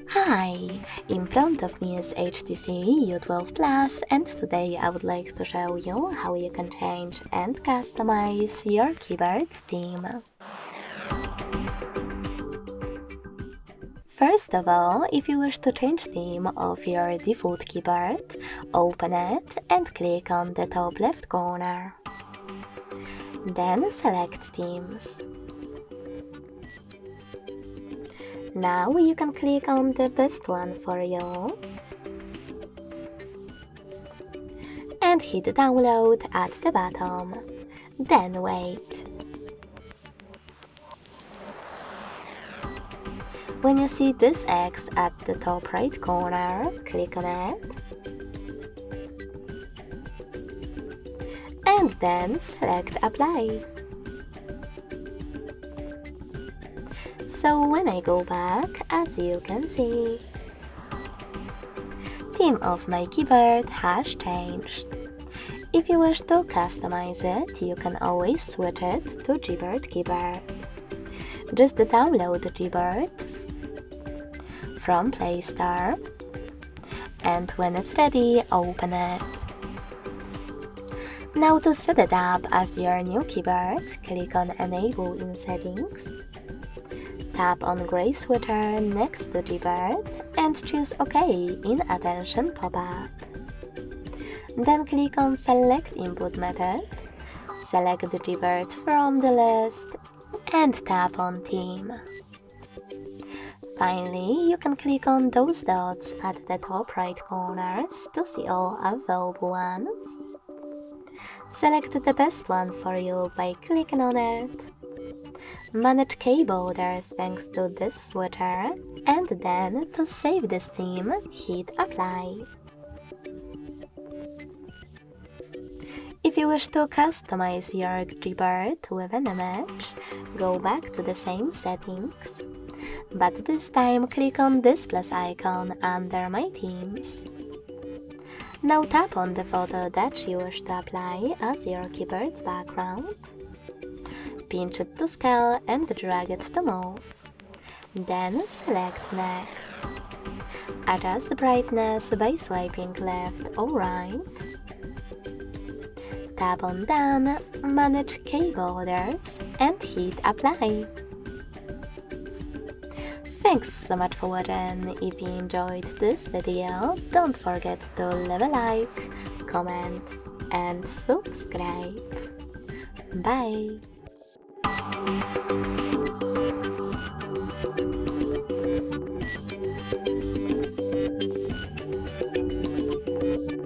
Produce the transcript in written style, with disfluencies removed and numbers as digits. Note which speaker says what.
Speaker 1: Hi! In front of me is HTC U12 Plus, and today I would like to show you how you can change and customize your keyboard's theme. First of all, if you wish to change theme of your default keyboard, open it and click on the top left corner. Then select Themes. Now you can click on the best one for you and hit download at the bottom. Then wait. When you see this X at the top right corner, click on it and then select Apply. So when I go back, as you can see, theme of my keyboard has changed. If you wish to customize it, you can always switch it to Gboard keyboard. Just download the Gboard from Play Store, and when it's ready, open it. Now to set it up as your new keyboard, click on Enable in Settings. Tap on Gray switcher next to Gboard and choose OK in Attention pop-up. Then click on Select Input Method, select the Gboard from the list and tap on Theme. Finally, you can click on those dots at the top right corners to see all available ones. Select the best one for you by clicking on it. Manage key borders thanks to this switcher, and then to save this theme, hit Apply. If you wish to customize your Gboard with an image, go back to the same settings, but this time click on this plus icon under My Themes. Now tap on the photo that you wish to apply as your keyboard's background. Pinch it to scale and drag it to move. Then select Next. Adjust the brightness by swiping left or right. Tap on Done, manage key borders and hit Apply. Thanks so much for watching. If you enjoyed this video, don't forget to leave a like, comment and subscribe. Bye!